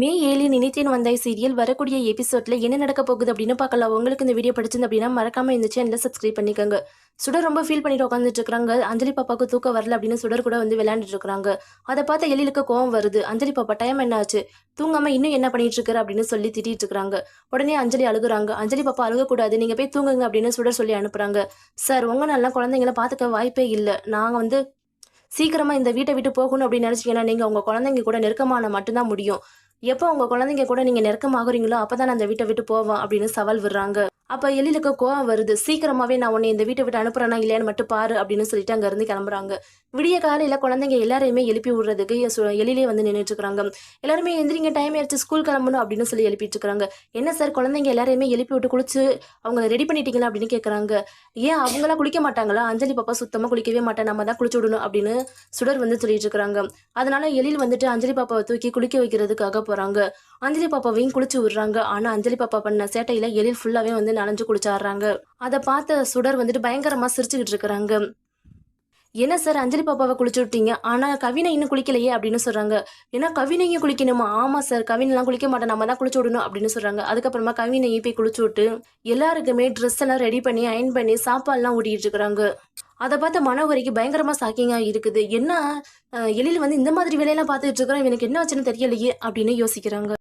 மே 7 நினைத்தேன் வந்தாய் சீரியல் வரக்கூடிய எபிசோட்ல என்ன நடக்க போகுது அப்படின்னு பார்க்கலாம். உங்களுக்கு இந்த வீடியோ பிடிச்சிருந்து அப்படின்னா மறக்காம இந்த சேனலை சப்ஸ்கிரைப் பண்ணிக்கோங்க. சுடர் ரொம்ப ஃபீல் பண்ணிட்டு உட்காந்துட்டு இருக்காங்க. அஞ்சலி பாப்பாவுக்கு தூக்கம் வரல அப்படின்னு சுடர் கூட வந்து விளையாண்டுட்டு இருக்காங்க. அதை பார்த்த எழிலுக்கு கோவம் வருது. அஞ்சலி பாப்பா டைம் என்ன ஆச்சு, தூங்காம இன்னும் என்ன பண்ணிட்டு இருக்காரு அப்படின்னு சொல்லி திட்டிட்டு இருக்காங்க. உடனே அஞ்சலி அழுகுறாங்க. அஞ்சலி பாப்பா அழுகக்கூடாது, நீங்க போய் தூங்குங்க அப்படின்னு சுடர் சொல்லி அனுப்புறாங்க. சார் உங்க நல்லா குழந்தைங்களை பாத்துக்க வாய்ப்பே இல்லை. நாங்க வந்து சீக்கிரமா இந்த வீட்டை விட்டு போகணும் அப்படின்னு நினைச்சீங்கன்னா நீங்க உங்க குழந்தைங்க கூட நெருக்கமான மட்டும்தான் முடியும். எப்போ உங்க குழந்தைங்க கூட நீங்க நெருக்கமாகறீங்களோ அப்பதான் அந்த வீட்டை விட்டு போவான் அப்படின்னு சவால் விடுறாங்க. அப்ப எழிலுக்கு கோவம் வருது. சீக்கிரமாவே நான் உன்னை இந்த வீட்டை விட்டு அனுப்புறேனா இல்லையான்னு மட்டும் பாரு அப்படின்னு சொல்லிட்டு அங்க இருந்து கிளம்புறாங்க. விடிய காலையில குழந்தைங்க எல்லாரையுமே எழுப்பி விடுறதுக்கு எழிலே வந்து நின்றுட்டு இருக்காங்க. எல்லாருமே எந்திரிங்க, டைம் ஆயிடுச்சு, ஸ்கூல் கிளம்பணும் அப்படின்னு சொல்லி எழுப்பிட்டு இருக்காங்க. என்ன சார் குழந்தைங்க எல்லாரையுமே எழுப்பி விட்டு குளிச்சு அவங்க ரெடி பண்ணிட்டீங்களா அப்படின்னு கேட்கறாங்க. ஏன் அவங்களாம் குளிக்க மாட்டாங்களா? அஞ்சலி பாப்பா சுத்தமா குளிக்கவே மாட்டேன், நம்ம தான் குளிச்சு விடணும் அப்படின்னு சுடர் வந்து சொல்லிட்டு இருக்காங்க. அதனால எழில் வந்துட்டு அஞ்சலி பாப்பாவை தூக்கி குளிக்க வைக்கிறதுக்காக போறாங்க. அஞ்சலி பாப்பாவையும் குளிச்சு விடுறாங்க. ஆனா அஞ்சலி பாப்பா பண்ண சேட்டையில எழில் ஃபுல்லாவே வந்து நனைஞ்சு குளிச்சாடுறாங்க. அதை பார்த்த சுடர் வந்துட்டு பயங்கரமா சிரிச்சுக்கிட்டு இருக்கிறாங்க. என்ன சார் அஞ்சலி பாப்பாவை குளிச்சு விட்டீங்க, ஆனா கவினை இன்னும் குளிக்கலையே அப்படின்னு சொல்றாங்க. ஏன்னா கவினையும் குளிக்கணுமா? ஆமா சார், கவினெல்லாம் குளிக்க மாட்டேன், நம்ம தான் குளிச்சு விடணும் அப்படின்னு சொல்றாங்க. அதுக்கப்புறமா கவினையும் போய் குளிச்சு விட்டு எல்லாருக்குமே ட்ரெஸ் எல்லாம் ரெடி பண்ணி அயன் பண்ணி சாப்பாடுலாம் ஊட்டிட்டு இருக்கிறாங்க. அதை பார்த்த மனோகரிக்கு பயங்கரமா ஷாக்கிங்கா இருக்குது. என்ன எழில் வந்து இந்த மாதிரி வேலையெல்லாம் பார்த்துட்டு இருக்கிறோம், இவனுக்கு என்ன ஆச்சுன்னு தெரியலையே அப்படின்னு யோசிக்கிறாங்க.